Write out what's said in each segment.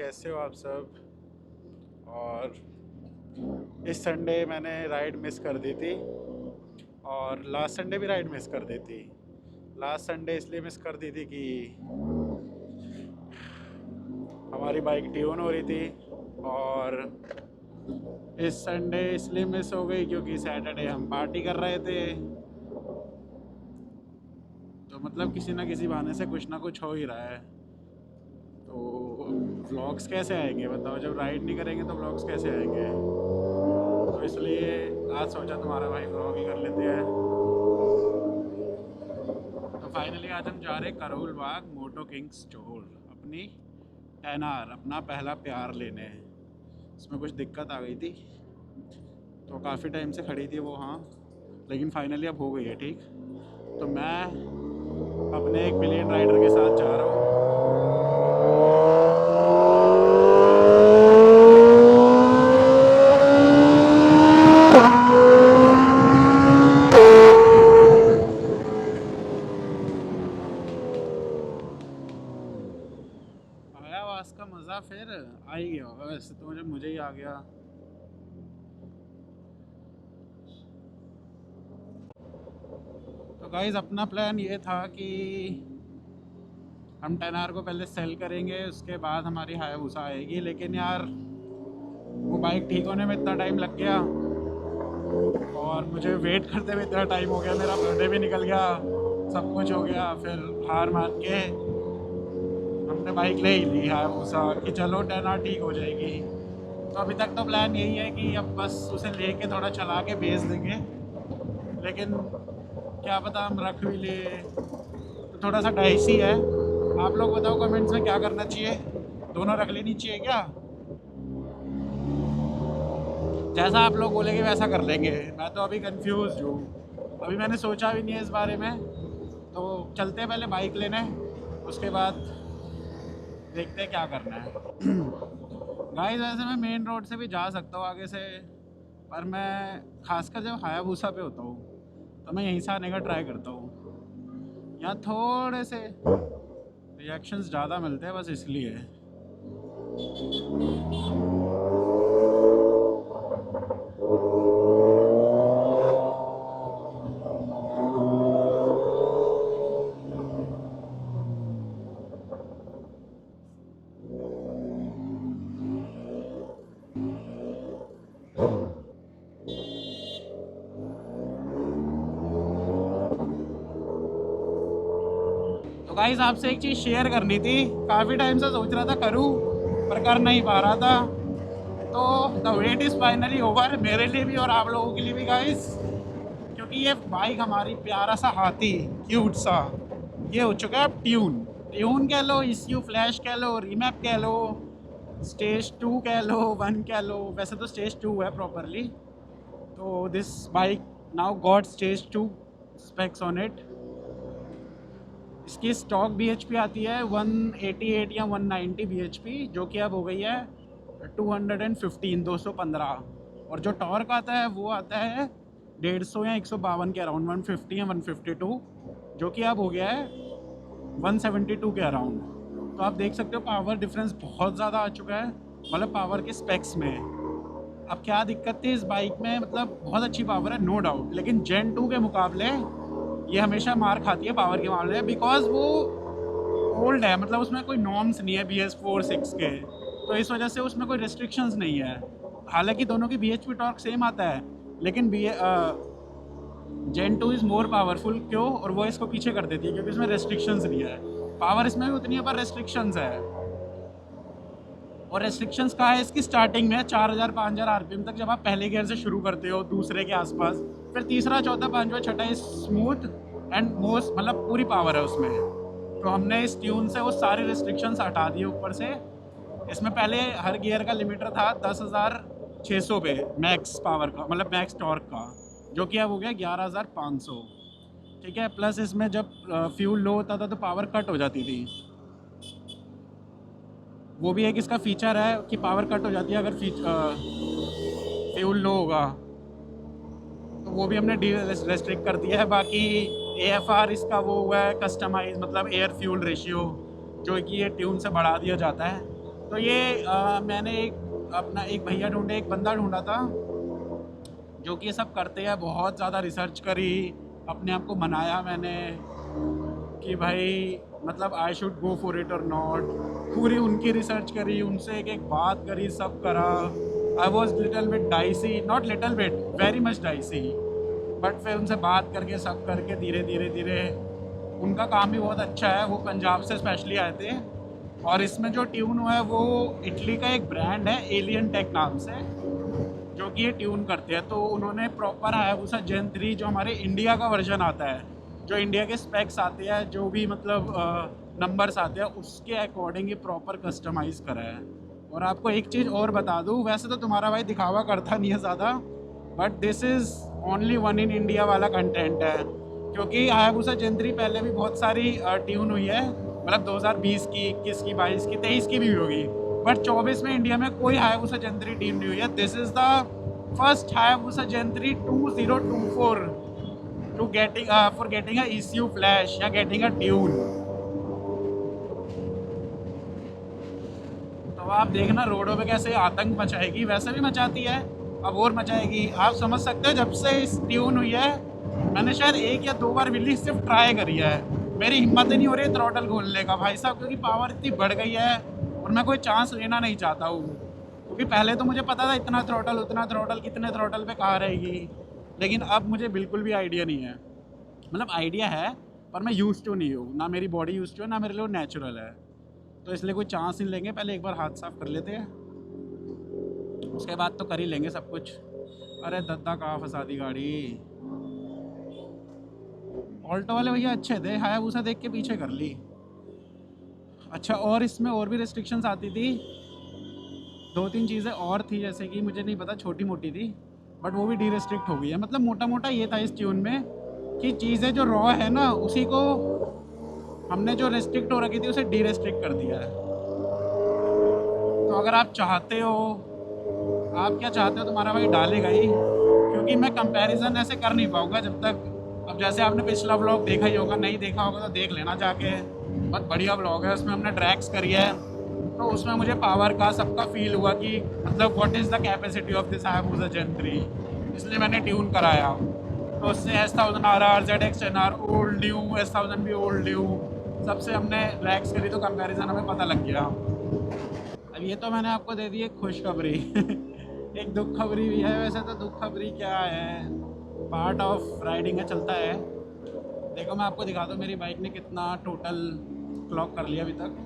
कैसे हो आप सब। और इस संडे मैंने राइड मिस कर दी थी और लास्ट संडे भी राइड मिस कर दी थी। लास्ट संडे इसलिए मिस कर दी थी कि हमारी बाइक ट्यून हो रही थी, और इस संडे इसलिए मिस हो गई क्योंकि सैटरडे हम पार्टी कर रहे थे। तो मतलब किसी ना किसी बहाने से कुछ ना कुछ हो ही रहा है। तो व्लॉग्स कैसे आएंगे बताओ, जब राइड नहीं करेंगे तो व्लॉग्स कैसे आएंगे। तो इसलिए आज सोचा तुम्हारा भाई व्लॉग ही कर लेते हैं। तो फाइनली आज हम जा रहे हैं करोल बाग मोटो किंग स्टोर, अपनी 10R अपना पहला प्यार लेने। इसमें कुछ दिक्कत आ गई थी तो काफ़ी टाइम से खड़ी थी वो, हाँ, लेकिन फाइनली अब हो गई है ठीक। तो मैं अपने एक पिलियन राइडर के साथ जा रहा हूँ। आया आवाज़ का मज़ा फिर आ ही गया होगा, वैसे तो मुझे ही आ गया। तो गाइस अपना प्लान ये था कि हम 10R को पहले सेल करेंगे, उसके बाद हमारी हायाबुसा आएगी। लेकिन यार वो बाइक ठीक होने में इतना टाइम लग गया और मुझे वेट करते हुए इतना टाइम हो गया, मेरा बर्थडे भी निकल गया, सब कुछ हो गया। फिर हार मान के हमने बाइक ले ही ली हायाबुसा कि चलो 10R ठीक हो जाएगी। तो अभी तक तो प्लान यही है कि अब बस उसे लेके थोड़ा चला के बेच देंगे, लेकिन क्या पता हम रख भी ले, तो थोड़ा सा डाइसी है। आप लोग बताओ कमेंट्स में क्या करना चाहिए, दोनों रख लेनी चाहिए क्या? जैसा आप लोग बोलेंगे वैसा कर लेंगे। मैं तो अभी कंफ्यूज हूँ, अभी मैंने सोचा भी नहीं है इस बारे में। तो चलते हैं पहले बाइक लेने, उसके बाद देखते हैं क्या करना है। गाइस वैसे मैं मेन रोड से भी जा सकता हूँ आगे से, पर मैं खासकर जब हायाबुसा पे होता हूँ तो मैं यहीं से आने का ट्राई करता हूँ। यहाँ थोड़े से रिएक्शंस ज़्यादा मिलते हैं बस इसलिए। तो गाइस आपसे एक चीज़ शेयर करनी थी, काफ़ी टाइम से सोच रहा था करूं पर कर नहीं पा रहा था। तो the wait is finally over, मेरे लिए भी और आप लोगों के लिए भी गाइस, क्योंकि ये बाइक हमारी प्यारा सा हाथी क्यूट सा ये हो चुका है अब ट्यून। ट्यून कह लो, ECU फ्लैश कह लो, रीमैप कह लो, स्टेज 2 कह लो, 1 कह लो, वैसे तो स्टेज 2 है प्रॉपरली। तो this bike now got stage 2 specs on it. इसकी स्टॉक BHP आती है 188 या 190 BHP, जो कि अब हो गई है 215। और जो टॉर्क आता है वो आता है 150 या 152 के अराउंड, 150 या 152, जो कि अब हो गया है 172 के अराउंड। तो आप देख सकते हो पावर डिफरेंस बहुत ज़्यादा आ चुका है, मतलब पावर के स्पेक्स में। अब क्या दिक्कत थी इस बाइक में, मतलब बहुत अच्छी पावर है नो डाउट, लेकिन जेन 2 के मुकाबले ये हमेशा मार खाती है पावर के मामले में, बिकॉज वो ओल्ड है, मतलब उसमें कोई नॉर्म्स नहीं है BS4-6 के, तो इस वजह से उसमें कोई रिस्ट्रिक्शंस नहीं है। हालांकि दोनों की BHP टॉर्क सेम आता है, लेकिन जेन 2 इज़ मोर पावरफुल। क्यों? और वो इसको पीछे कर देती है क्योंकि इसमें रेस्ट्रिक्शंस नहीं है। पावर इसमें भी उतनी है पर रेस्ट्रिक्शंस है। और रेस्ट्रिक्शंस कहाँ है इसकी? स्टार्टिंग में 4000-5000 RPM तक, जब आप पहले गियर से शुरू करते हो दूसरे के आसपास, फिर तीसरा, चौथा, पांचवा, छठा स्मूथ एंड मोस्ट, मतलब पूरी पावर है उसमें। तो हमने इस ट्यून से वो सारे रिस्ट्रिक्शंस हटा दिए ऊपर से। इसमें पहले हर गियर का लिमिटर था 10,600 पे मैक्स पावर का, मतलब मैक्स टॉर्क का, जो कि अब हो गया 11,500। ठीक है, प्लस इसमें जब फ्यूल लो होता था तो पावर कट हो जाती थी। वो भी एक इसका फीचर है कि पावर कट हो जाती है अगर फ्यूल लो होगा, तो वो भी हमने रेस्ट्रिक्ट कर दिया है। बाकी AFR इसका वो हुआ है कस्टमाइज, मतलब एयर फ्यूल रेशियो, जो कि ये ट्यून से बढ़ा दिया जाता है। तो ये मैंने अपना एक भैया ढूंढे, एक बंदा ढूंढा था जो कि ये सब करते हैं। बहुत ज़्यादा रिसर्च करी, अपने आप को मनाया मैंने कि भाई मतलब I should go for it और नॉट। पूरी उनकी रिसर्च करी, उनसे एक एक बात करी, सब करा। I was little bit dicey, not little bit, very much dicey. But फिर उनसे बात करके सब करके धीरे धीरे धीरे, उनका काम भी बहुत अच्छा है। वो पंजाब से स्पेशली आए थे। और इसमें जो ट्यून हुआ है वो इटली का एक ब्रांड है एलियन टेक नाम से, जो कि ये ट्यून करते हैं। तो उन्होंने प्रॉपर हायाबुसा जेन 3 जो हमारे इंडिया का वर्जन आता है, जो इंडिया के स्पेक्स आते हैं, जो भी मतलब नंबर्स आते हैं, उसके अकॉर्डिंग ये प्रॉपर कस्टमाइज़ करा है। और आपको एक चीज़ और बता दूँ, वैसे तो तुम्हारा भाई दिखावा करता नहीं है ज़्यादा, but this is only one in India वाला कंटेंट है। क्योंकि हायाबुसा जेन 3 पहले भी बहुत सारी ट्यून हुई है, मतलब 2020 की, 21 की, 22 की, 23 की भी होगी। बट 24 में इंडिया में कोई हायाबुसा जेन 3 टीम नहीं हुई है। This is the first Hayabusa gen 3 2024 to getting for getting a ECU flash या गेटिंग अ ट्यून। तो आप देखना रोडों पे कैसे आतंक मचाएगी, वैसे भी मचाती है, अब और मचाएगी। आप समझ सकते हो जब से इस ट्यून हुई है, मैंने शायद 1 या 2 बार बिल्ली सिर्फ ट्राई करी है। मेरी हिम्मत ही नहीं हो रही थ्रॉटल खोलने का भाई साहब, क्योंकि पावर इतनी बढ़ गई है और मैं कोई चांस लेना नहीं चाहता हूँ। क्योंकि पहले तो मुझे पता था इतना थ्रॉटल, उतना थ्रॉटल, कितने थ्रॉटल पे कहाँ रहेगी, लेकिन अब मुझे बिल्कुल भी आइडिया नहीं है। मतलब आइडिया है पर मैं यूज़ टू नहीं हूँ, ना मेरी बॉडी यूज़ टू है, ना मेरे लिए नेचुरल है। तो इसलिए कोई चांस नहीं लेंगे, पहले एक बार हाथ साफ कर लेते हैं, उसके बाद तो कर ही लेंगे सब कुछ। अरे दद्दा कहाँ फंसा दी गाड़ी। ऑल्टो वाले भैया अच्छे थे, हायाबुसा देख के पीछे कर ली। अच्छा, और इसमें और भी रिस्ट्रिक्शंस आती थी, 2-3 चीज़ें और थी, जैसे कि मुझे नहीं पता, छोटी मोटी थी, बट वो भी डी रिस्ट्रिक्ट हो गई है। मतलब मोटा मोटा ये था इस ट्यून में कि चीज़ें जो रॉ है ना, उसी को हमने जो रिस्ट्रिक्ट हो रखी थी उसे डी रिस्ट्रिक्ट कर दिया है। तो अगर आप चाहते हो, आप क्या चाहते हो, तुम्हारा भाई डालेगा ही, क्योंकि मैं कंपैरिजन ऐसे कर नहीं पाऊँगा जब तक। अब जैसे आपने पिछला व्लॉग देखा ही होगा, नहीं देखा होगा तो देख लेना जाके, बहुत बढ़िया व्लॉग है, उसमें हमने ड्रैग्स करी है। तो उसमें मुझे पावर का सबका फील हुआ कि मतलब what is the capacity of this Hayabusa gen 3, इसलिए मैंने ट्यून कराया। तो उससे S1000RR, ZX10R old new, S1000 भी ओल्ड न्यू, सबसे हमने ड्रैग्स करी, तो कंपैरिजन हमें पता लग गया। अब ये तो मैंने आपको दे दी एक खुशखबरी एक दुख खबरी भी है। वैसे तो दुख खबरी क्या है, पार्ट ऑफ राइडिंग है, चलता है। देखो मैं आपको दिखा दूँ मेरी बाइक ने कितना टोटल क्लॉक कर लिया अभी तक।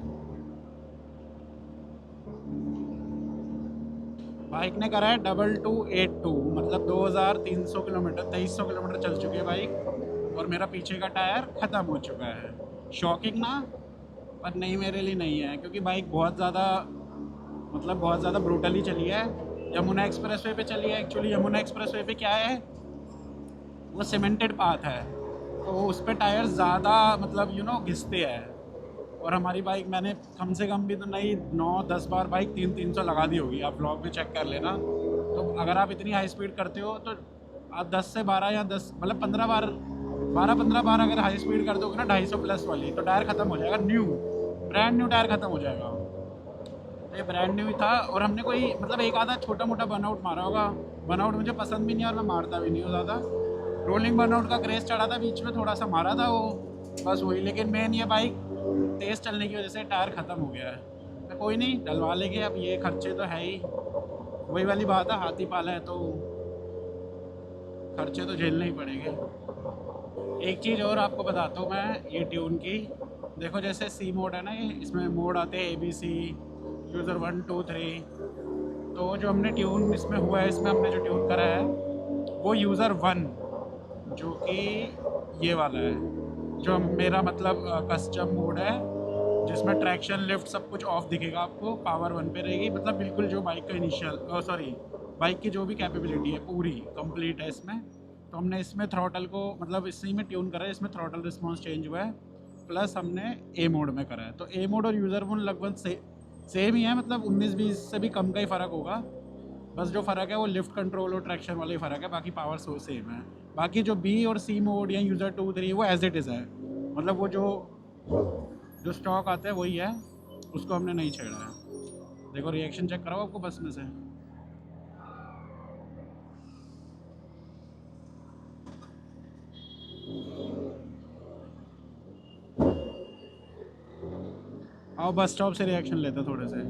बाइक ने करा है 2282, मतलब 2300 किलोमीटर, 2300 किलोमीटर चल चुकी है बाइक। और मेरा पीछे का टायर ख़त्म हो चुका है। शॉकिंग ना, पर नहीं, मेरे लिए नहीं है, क्योंकि बाइक बहुत ज़्यादा, मतलब बहुत ज़्यादा ब्रूटली चली है। यमुना एक्सप्रेस वे पे चली है। एक्चुअली यमुना एक्सप्रेस वे पे क्या है, वो सीमेंटेड पाथ है, तो उस पर टायर ज़्यादा मतलब घिसते हैं। और हमारी बाइक, मैंने कम से कम भी तो नहीं 9-10 बार बाइक 300 लगा दी होगी, आप ब्लॉग में चेक कर लेना। तो अगर आप इतनी हाई स्पीड करते हो तो आप 10 से 12 या 10 मतलब 15 बार, 12-15 बार अगर हाई स्पीड कर दोगे ना 250 प्लस वाली, तो टायर ख़त्म हो जाएगा। न्यू, ब्रांड न्यू टायर ख़त्म हो जाएगा। तो ये ब्रांड न्यू ही था। और हमने कोई मतलब एक आधा छोटा मोटा बर्नआउट मारा होगा। बर्नआउट मुझे पसंद भी नहीं है और मैं मारता भी नहीं हूँ ज़्यादा। रोलिंग बर्नआउट का क्रेज़ चढ़ा था बीच में, थोड़ा सा मारा था वो, बस वही। लेकिन मेन ये बाइक तेज़ चलने की वजह से टायर ख़त्म हो गया है। तो कोई नहीं, डलवा लेंगे। अब ये खर्चे तो है ही, वही वाली बात है, हाथी पाला है तो खर्चे तो झेलने ही पड़ेंगे। एक चीज़ और आपको बताता हूँ मैं ये ट्यून की। देखो जैसे सी मोड है ना, ये इसमें मोड आते हैं ABC, यूज़र 1 2 3। तो जो हमने ट्यून इसमें हुआ है, इसमें हमने जो ट्यून करा है वो यूज़र 1, जो कि ये वाला है, जो मेरा मतलब कस्टम मोड है, जिसमें ट्रैक्शन, लिफ्ट सब कुछ ऑफ दिखेगा आपको, पावर 1 पे रहेगी। मतलब बिल्कुल जो बाइक का इनिशियल बाइक की जो भी कैपेबिलिटी है पूरी कंप्लीट है इसमें। तो हमने इसमें थ्रॉटल को मतलब इसी में ट्यून करा है, इसमें थ्रॉटल रिस्पॉन्स चेंज हुआ है, प्लस हमने ए मोड में करा है। तो ए मोड और यूज़र मोड लगभग सेम ही है, मतलब 19-20 से भी कम का ही फ़र्क होगा। बस जो फ़र्क है वो लिफ्ट कंट्रोल और ट्रैक्शन वाला ही फ़र्क है, बाकी पावर सोर्स सेम है। बाकी जो बी और सी मोड या यूज़र 2 3 वो एज इट इज़ है, मतलब वो जो स्टॉक आता है वही है, उसको हमने नहीं छेड़ा है। देखो रिएक्शन चेक कराओ आपको बस में से। आओ बस स्टॉप से रिएक्शन लेते थोड़े से।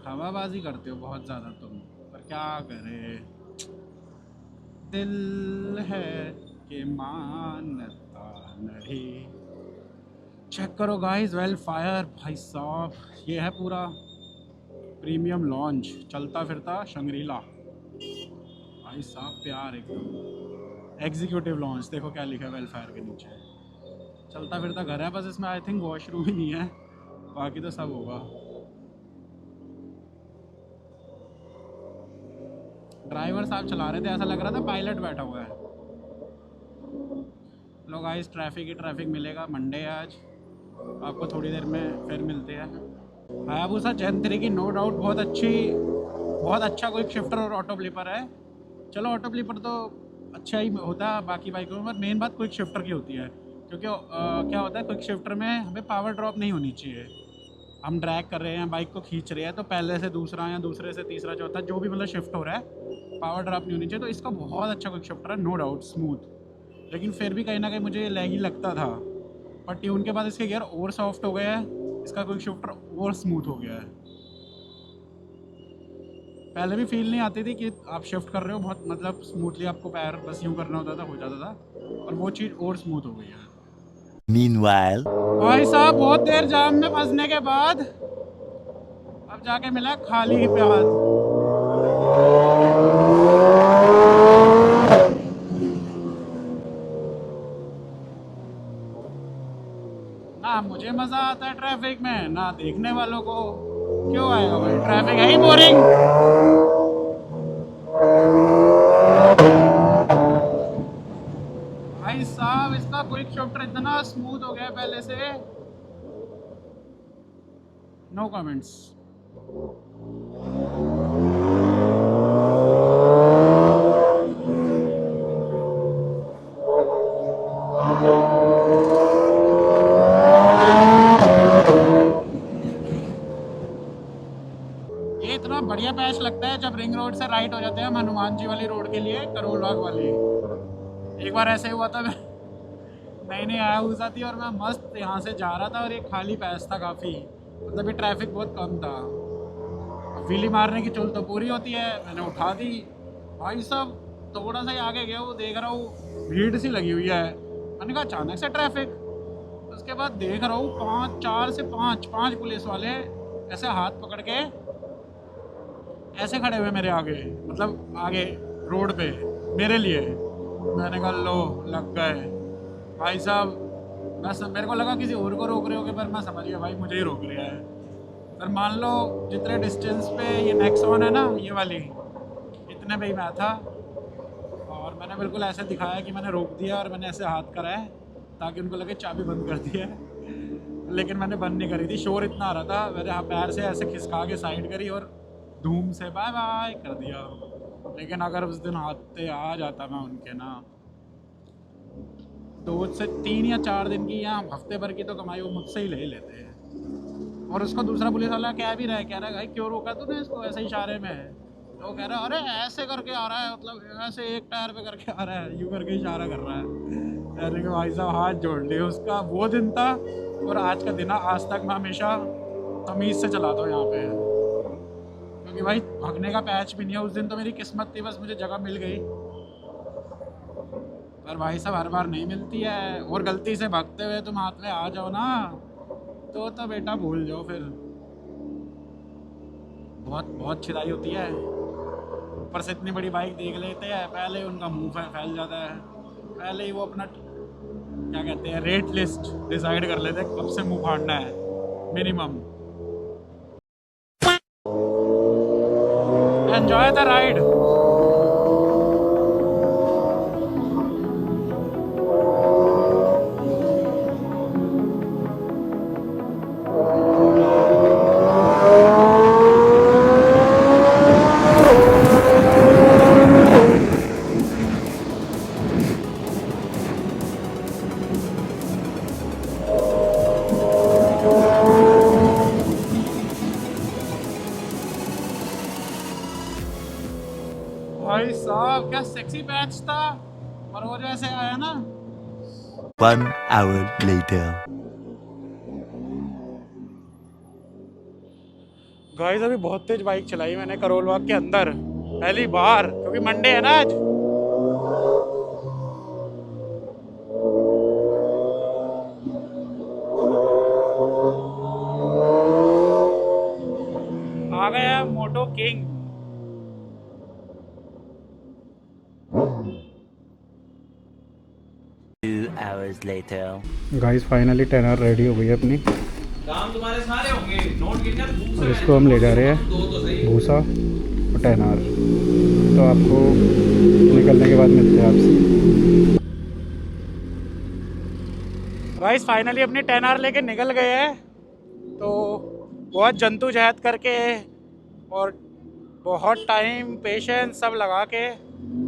हवाबाजी करते हो बहुत ज़्यादा तुम, पर क्या करे, दिल है कि मानता नहीं। चेक करो गाइस, वेल फायर भाई साहब, ये है पूरा प्रीमियम लॉन्च, चलता फिरता शंग्रीला भाई साहब, प्यार एकदम। एग्जीक्यूटिव लॉन्च, देखो क्या लिखा है वेल फायर के नीचे। चलता फिरता घर है, बस इसमें आई थिंक वॉशरूम ही नहीं है, बाकी तो सब होगा। ड्राइवर साहब चला रहे थे, ऐसा लग रहा था पायलट बैठा हुआ है। लोग गाइस, ट्रैफिक ही ट्रैफिक मिलेगा, मंडे है आज, आपको थोड़ी देर में फिर मिलते हैं। हायाबुसा जेन 3 की नो डाउट बहुत अच्छा क्विक शिफ्टर और ऑटो फ्लिपर है। चलो ऑटो फ्लिपर तो अच्छा ही होता है बाकी बाइकों में, मेन बात क्विक शिफ्टर की होती है, क्योंकि क्या होता है क्विक शिफ्टर में हमें पावर ड्रॉप नहीं होनी चाहिए। हम ड्रैग कर रहे हैं, बाइक को खींच रहे हैं, तो पहले से दूसरा या दूसरे से तीसरा चौथा जो भी मतलब शिफ्ट हो रहा है, पावर ड्रॉप नहीं होनी चाहिए। तो इसका बहुत अच्छा क्विक शिफ्टर है, नो डाउट स्मूथ, लेकिन फिर भी कहीं ना कहीं मुझे लैगी लगता था। पर ट्यून के बाद इसके गियर और सॉफ्ट हो गए हैं, इसका क्विक शिफ्टर और स्मूथ हो गया है। पहले भी फील नहीं आती थी कि आप शिफ्ट कर रहे हो बहुत मतलब स्मूथली, आपको पैर बस यूँ करना होता था, हो जाता था, और वो चीज़ और स्मूथ हो गई है। Meanwhile, भाई साहब बहुत देर जाम में फंसने के बाद अब जाके मिला खाली ही पे हाथ। ना मुझे मजा आता है ट्रैफिक में, ना देखने वालों को। क्यों आएगा भाई, ट्रैफिक है ही बोरिंग। भाई साहब इसका क्विक शिफ्टर इतना स्मूथ हो गया पहले से, नो कमेंट्स। ये इतना बढ़िया पैच लगता है जब रिंग रोड से राइट हो जाते हैं हम हनुमान जी वाली रोड के लिए, करोल बाग वाली। एक बार ऐसे हुआ था, मैं नई नई आया हुआ थी और मैं मस्त यहाँ से जा रहा था और ये खाली पैच था काफ़ी, मतलब ये ट्रैफिक बहुत कम था। व्हीली मारने की चुल तो पूरी होती है, मैंने उठा दी। भाई साहब थोड़ा सा ही आगे गया, वो देख रहा हूँ भीड़ सी लगी हुई है, मैंने कहा अचानक से ट्रैफिक। उसके बाद देख रहा हूँ 4 से 5 पुलिस वाले ऐसे हाथ पकड़ के ऐसे खड़े हुए मेरे आगे, मतलब आगे रोड पे मेरे लिए। मैंने कहा लो लग गए भाई साहब। मेरे को लगा किसी और को रोक रहे होगे, पर मैं समझ गया भाई मुझे ही रोक लिया है। पर मान लो जितने डिस्टेंस पे ये नेक्सॉन है ना, ये वाली, इतने पे ही मैं था, और मैंने बिल्कुल ऐसे दिखाया कि मैंने रोक दिया और मैंने ऐसे हाथ करा है ताकि उनको लगे चाबी बंद कर दी है, लेकिन मैंने बंद नहीं करी थी। शोर इतना आ रहा था, मेरे पैर से ऐसे खिसका के साइड करी और धूम से बाय बाय कर दिया। लेकिन अगर उस दिन हाथ आ जाता मैं उनके ना, 2 से 3 या 4 दिन की या हफ्ते भर की तो कमाई वो मुझसे ही ले लेते हैं। और उसको दूसरा पुलिस वाला कह भी रहा है, कह रहा है भाई क्यों रोका तूने इसको ऐसे इशारे में। तो वो कह रहा है अरे ऐसे करके आ रहा है, मतलब ऐसे एक टायर पे करके आ रहा है, यूँ करके इशारा कर रहा है। अरे भाई साहब हाथ जोड़ लिए। उसका वो दिन था और आज का दिन, आज तक मैं हमेशा तमीज़ से चलाता हूँ यहाँ पे, क्योंकि भाई भागने का पैच भी नहीं है। उस दिन तो मेरी किस्मत थी, बस मुझे जगह मिल गई, पर भाई साहब हर बार नहीं मिलती है। और गलती से भागते हुए तुम हाथ में आ जाओ ना, तो बेटा भूल जाओ फिर, बहुत बहुत छिदाई होती है। ऊपर से इतनी बड़ी बाइक देख लेते हैं, पहले ही उनका मुंह फैल जाता है, पहले ही वो अपना क्या कहते हैं रेट लिस्ट डिसाइड कर लेते हैं कब से मुंह फाड़ना है मिनिमम। Enjoy the ride. क्या सेक्सी पैच था, और वो जो ऐसे आया ना। 1 hour later. गाइस अभी बहुत तेज बाइक चलाई मैंने करोल बाग के अंदर पहली बार, क्योंकि मंडे है ना आज। आ गया moto king. Hours later. Guys finally टेनर रेडी हो गई है अपनी। काम तुम्हारे सारे होंगे, नोट गिनकर और इसको हम ले जा रहे हैं भूसा और टेनर। तो आपको निकलने के बाद मिलते हैं आपसे। गाइस फाइनली अपनी टेनर लेके निकल गए हैं। तो बहुत जद्दोजहद करके और बहुत टाइम पेशेंस सब लगा के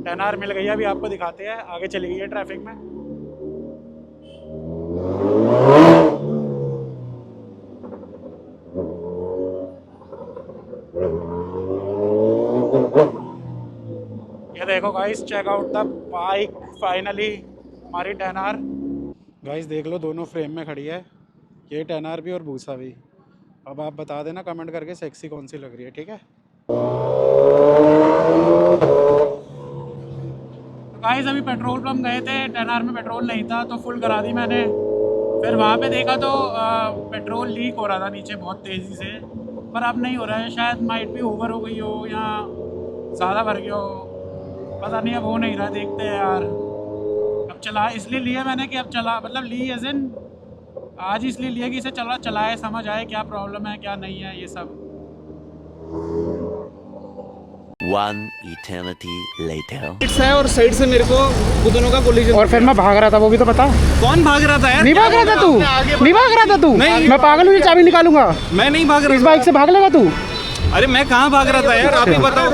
टेनर मिल गई है। अभी आपको दिखाते हैं, आगे चली गई है ट्रैफिक में। ये देखो guys, check out the bike, finally हमारी टेनर। गाइस देख लो, दोनों फ्रेम में खड़ी है, ये टेनर भी और भूसा भी। अब आप बता देना कमेंट करके सेक्सी कौन सी लग रही है, ठीक है। गाइस अभी पेट्रोल पंप गए थे, टेनर में पेट्रोल नहीं था तो फुल करा दी मैंने। फिर वहाँ पे देखा तो पेट्रोल लीक हो रहा था नीचे बहुत तेज़ी से, पर अब नहीं हो रहा है। शायद माइट भी ओवर हो गई हो या ज़्यादा भर गया हो, पता नहीं। अब हो नहीं रहा, देखते हैं यार। अब चला इसलिए लिया मैंने कि अब चला, मतलब ली एज इन आज इसलिए लिया कि इसे चलाए समझ आए क्या प्रॉब्लम है क्या नहीं है ये सब। 1 eternity later. है और साइड से मेरे को दोनों का कोलिजन। और फिर मैं भाग रहा था, वो भी तो पता। कौन भाग रहा था यार? नहीं भाग रहा था तू, नहीं भाग रहा था तू। नहीं। मैं पागल हूँ, ये चाबी निकालूंगा। मैं नहीं भाग रहा इस बाइक से भाग लेगा तू? अरे मैं कहाँ भाग रहा था यार, आप ही बताओ।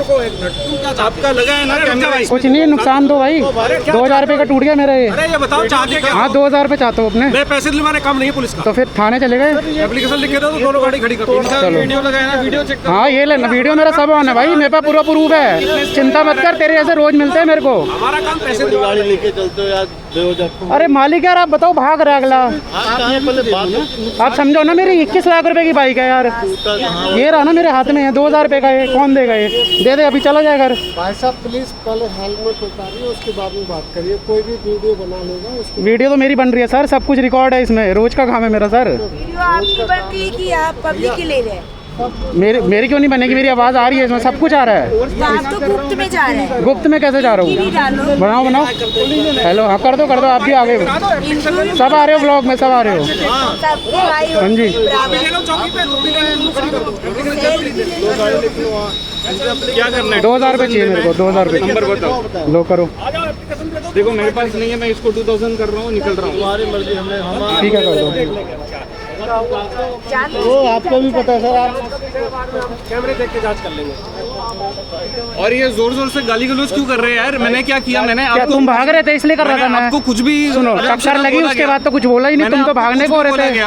आपका लगा है ना कैमरा? कुछ नहीं, नुकसान दो भाई। 2000 रुपये का टूट गया मेरा ये। अरे ये बताओ चाहते क्या? हाँ 2000 रुपये चाहता हूँ अपने। मैं पैसे दिलवाने काम नहीं है पुलिस का। तो फिर थाने चले गए। एप्लीकेशन लिखे दो तो दोनों गाड़ी खड़ी कर दो। चलो। वीडियो लगाया ना, वीडियो चेक हाँ ये लेना, वीडियो मेरा सब ऑन है भाई, मेरे पास पूरा प्रूफ है। चिंता मत कर, तेरे जैसे रोज मिलते हैं मेरे को। हमारा काम पैसे गाड़ी लेके चलते हो यार। अरे मालिक यार आप बताओ, भाग रहा है अगला। आप समझो ना, मेरी 21 लाख रुपए की बाइक है यार। ये रहा ना मेरे हाथ में है, 2000 रुपये का है। कौन देगा ये? दे दे, अभी चला जाए घर। भाई साहब प्लीज पहले हेलमेट उतारिए, उसके बाद में बात करिए। कोई भी वीडियो बना लेगा उसकी। वीडियो तो मेरी बन रही है सर, सब कुछ रिकॉर्ड है इसमें, रोज का काम है मेरा सर। वीडियो आपकी बनती है कि आप पब्लिक के ले रहे हैं? मेरी क्यों नहीं बनेगी? मेरी आवाज़ आ रही है इसमें, सब कुछ आ रहा है। तो आप तो गुप्त में जा रहे हैं। गुप्त में कैसे जा रहा टीवी हूँ? डालो। बनाओ बनाओ। हेलो हाँ कर दो आप भी आ गए हो। सब आ रहे हो ब्लॉग में, सब आ रहे हो। सबके भाई हाँ जी। क्या करना है? 2000 रुपये चाहिए मेरे को, 2000 रुपये। नंबर बताओ। लो करो। देखो मेरे पास नहीं है, मैं इसको 2000 कर रहा हूँ, निकल रहा हूँ। हमारी मर्जी, हमें ठीक है कर दो। वो आपको भी पता है सर, आप कैमरे देख के जांच कर लेंगे। और ये जोर जोर से गाली गलौज क्यों कर रहे हैं यार? मैंने क्या किया? मैंने क्या आपको तुम भाग रहे थे इसलिए कर रहा था मैं? आपको कुछ भी सुनो, टक्कर लगी उसके बाद तो कुछ बोला ही नहीं। तुम तो भागने को हो रहे थे,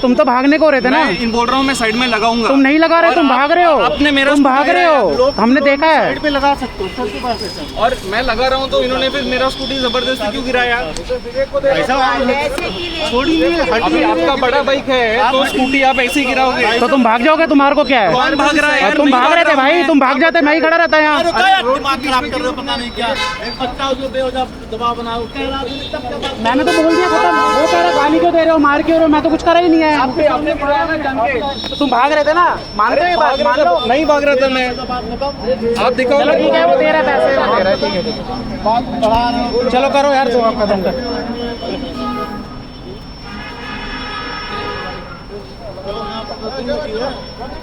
तुम तो भागने को हो रहे थे ना। मैं बोल रहा हूँ मैं साइड में लगाऊंगा। तुम नहीं लगा रहे, तुम भाग रहे हो। आपने मेरा तुम भाग रहे हो, हमने देखा है। साइड पे लगा सकते हो सर के पास है सर। और मैं लगा रहा हूँ तो इन्होंने फिर मेरा स्कूटी जबरदस्ती क्यों गिराया? अभी आपका बड़ा बाइक है तो स्कूटी आप ऐसे ही गिराओगे तो तुम भाग जाओगे, तुम्हारे को क्या है? कौन भाग रहा है यार? तुम भाग रहे थे भाई, तुम भाग जाते, मैं ही खड़ा रहता यहाँ। दिमाग खराब कर रहे हो, पता नहीं क्या। एक बच्चा जो बेवजह दबाव बनाओ, कह रहा मैंने तो बोल दिया खत्म। वो कह रहा गाली क्यों दे रहे हो, मार क्यों रहे हो? मैं तो कुछ करा ही नहीं है। आपने बुलाया ना जान के। तो तुम भाग रहे थे ना, मानते हो ये बात? मान लो। नहीं भाग रहा था मैं। आप दिखाओ। चलो ठीक है, वो दे रहा है पैसे, वो दे रहा है, ठीक है ठीक है। चलो करो यार, जो आप खत्म कर।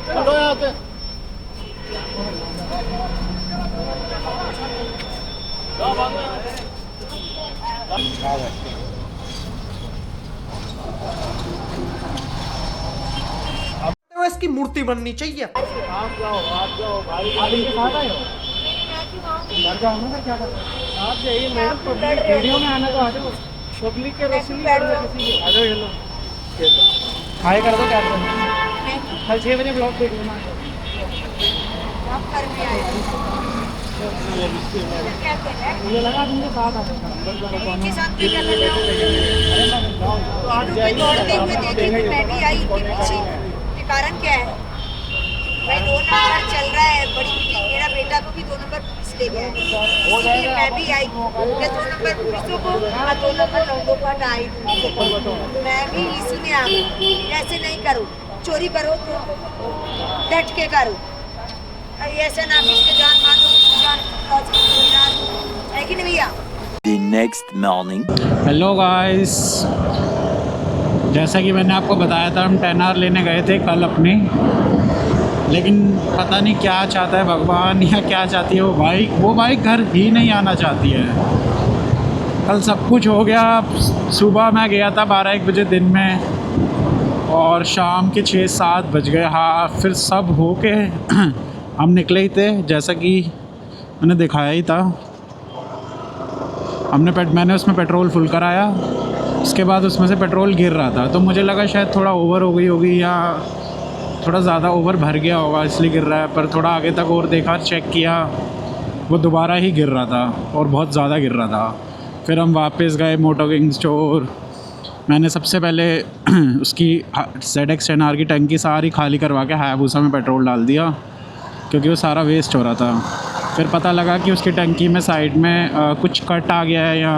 चलो यहाँ से। इसकी मूर्ति बननी चाहिए। आप जाओ भाई। घर जाओ ना, क्या करते हो? आप जाइए, मैं पब्लिक वीडियो में आना तो आ जाओ। पब्लिक के रसूल किसी की। आ जाओ, ये लो। हाय कर दो, क्या करो? कल 6 बजे ब्लॉग देख लेना। क्या कह रहा है? उनके साथ भी करना चाहूँ तो दौड़ते हुए देखे तो मैं भी आई इनके पीछे। ये कारण क्या है? भाई 2 नंबर चल रहा है, बड़ी मीटिंग, मेरा बेटा को भी 2 नंबर पुलिस ले गया है, इसीलिए मैं भी आई। मैं 2 नंबर पुलिसों को और 2 नंबर लौंडों को हटाई, मैं भी इसी में आ गई। ऐसे नहीं करो, चोरी करो तो डट के करो, ऐसा ना किसके जान मार दो, जान है कि नहीं भैया? The next morning. Hello guys, जैसा कि मैंने आपको बताया था, हम 10R लेने गए थे कल अपनी, लेकिन पता नहीं क्या चाहता है भगवान या क्या चाहती है वो बाइक घर ही नहीं आना चाहती है। कल सब कुछ हो गया। सुबह मैं गया था 12-1 बजे दिन में, और शाम के 6-7 बज गए। हाँ, फिर सब हो के हम निकले ही थे, जैसा कि मैंने दिखाया ही था। मैंने उसमें पेट्रोल फुल कराया, उसके बाद उसमें से पेट्रोल गिर रहा था, तो मुझे लगा शायद थोड़ा ओवर हो गई होगी या थोड़ा ज़्यादा ओवर भर गया होगा इसलिए गिर रहा है। पर थोड़ा आगे तक और देखा, चेक किया, वो दोबारा ही गिर रहा था और बहुत ज़्यादा गिर रहा था। फिर हम वापस गए मोटो किंग स्टोर। मैंने सबसे पहले उसकी ZX 10R की टंकी सारी खाली करवा के हायाबुसा में पेट्रोल डाल दिया, क्योंकि वो सारा वेस्ट हो रहा था। फिर पता लगा कि उसकी टंकी में साइड में कुछ कट आ गया है या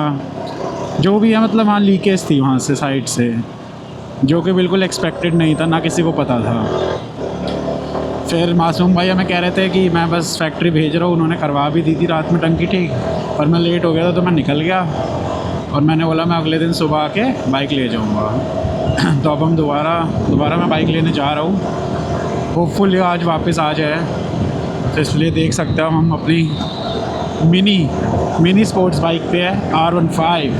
जो भी है, मतलब वहाँ लीकेज थी वहाँ से साइड से, जो कि बिल्कुल एक्सपेक्टेड नहीं था, ना किसी को पता था। फिर मासूम भाई हमें कह रहे थे कि मैं बस फैक्ट्री भेज रहा हूँ, उन्होंने करवा भी दी थी रात में टंकी ठीक, पर मैं लेट हो गया था तो मैं निकल गया, और मैंने बोला मैं अगले दिन सुबह आके बाइक ले जाऊँगा। तो अब हम दोबारा मैं बाइक लेने जा रहा हूँ, होपफुली आज वापस आ जाए। तो इसलिए देख सकते हो हम अपनी मिनी स्पोर्ट्स बाइक पे है, R15।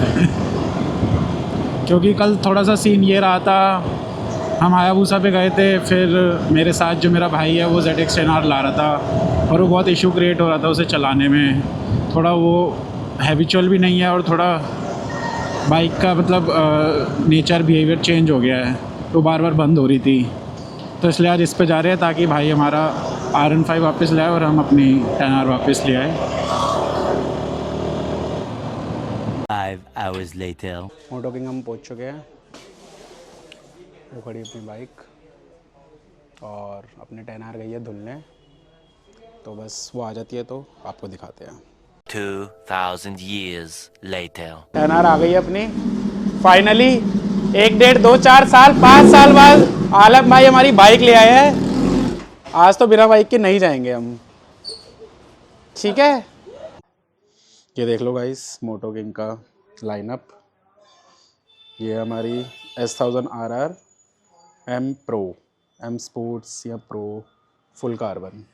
क्योंकि कल थोड़ा सा सीन ये रहा था, हम हायाबुसा पे गए थे, फिर मेरे साथ जो मेरा भाई है वो ZX 10R ला रहा था, और वो बहुत इशू क्रिएट हो रहा था उसे चलाने में। थोड़ा वो हैबिचुअल भी नहीं है, और थोड़ा बाइक का मतलब नेचर बिहेवियर चेंज हो गया है, तो बार बार बंद हो रही थी। तो इसलिए आज इस पे जा रहे हैं ताकि भाई हमारा R15 वापस ले आए और हम अपनी 10R वापस ले आए। 5 hours later. मोटो किंग हम पहुंच चुके हैं। वो खड़ी अपनी बाइक, और अपने 10R गई है धुलने, तो बस वो आ जाती है तो आपको दिखाते हैं। 2000 years later. 10R आ गई है अपनी फाइनली। 1, 1.5, 2, 4 साल 5 साल बाद आलम भाई हमारी बाइक ले आए हैं। आज तो बिना बाइक के नहीं जाएंगे हम, ठीक है। ये देख लो गाइस, मोटो किंग का लाइनअप। ये हमारी S1000 RR M Pro, M sports या प्रो, फुल कार्बन,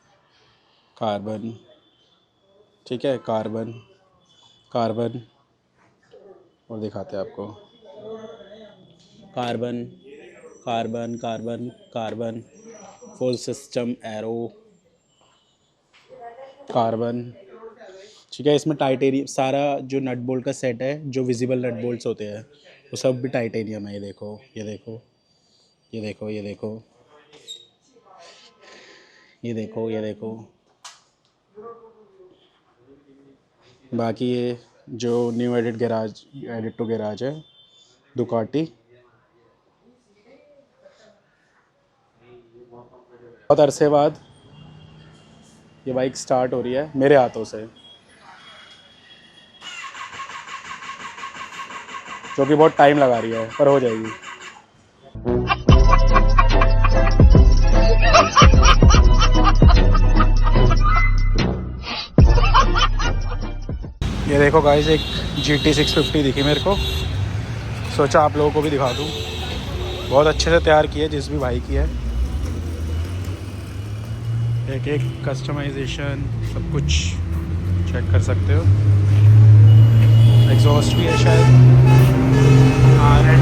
ठीक है, कार्बन और दिखाते हैं आपको, carbon full system arrow carbon, ठीक है। इसमें टाइटेनियम, सारा जो नट बोल्ट का सेट है, जो विजिबल नट बोल्ट्स होते हैं वो सब भी टाइटेनियम है। ये देखो, ये देखो, ये देखो, ये देखो, ये देखो, ये देखो। बाकी ये जो न्यू एडिट टू गैराज है, दुकाटी। बहुत अरसे बाद ये बाइक स्टार्ट हो रही है मेरे हाथों से, जो कि बहुत टाइम लगा रही है, पर हो जाएगी। ये देखो गाइस, एक GT 650 दिखी मेरे को, सोचा आप लोगों को भी दिखा दूँ। बहुत अच्छे से तैयार की है, जिस भी भाई की है। एक कस्टमाइजेशन सब कुछ चेक कर सकते हो। एग्जॉस्ट भी है शायद, हाँ, रेड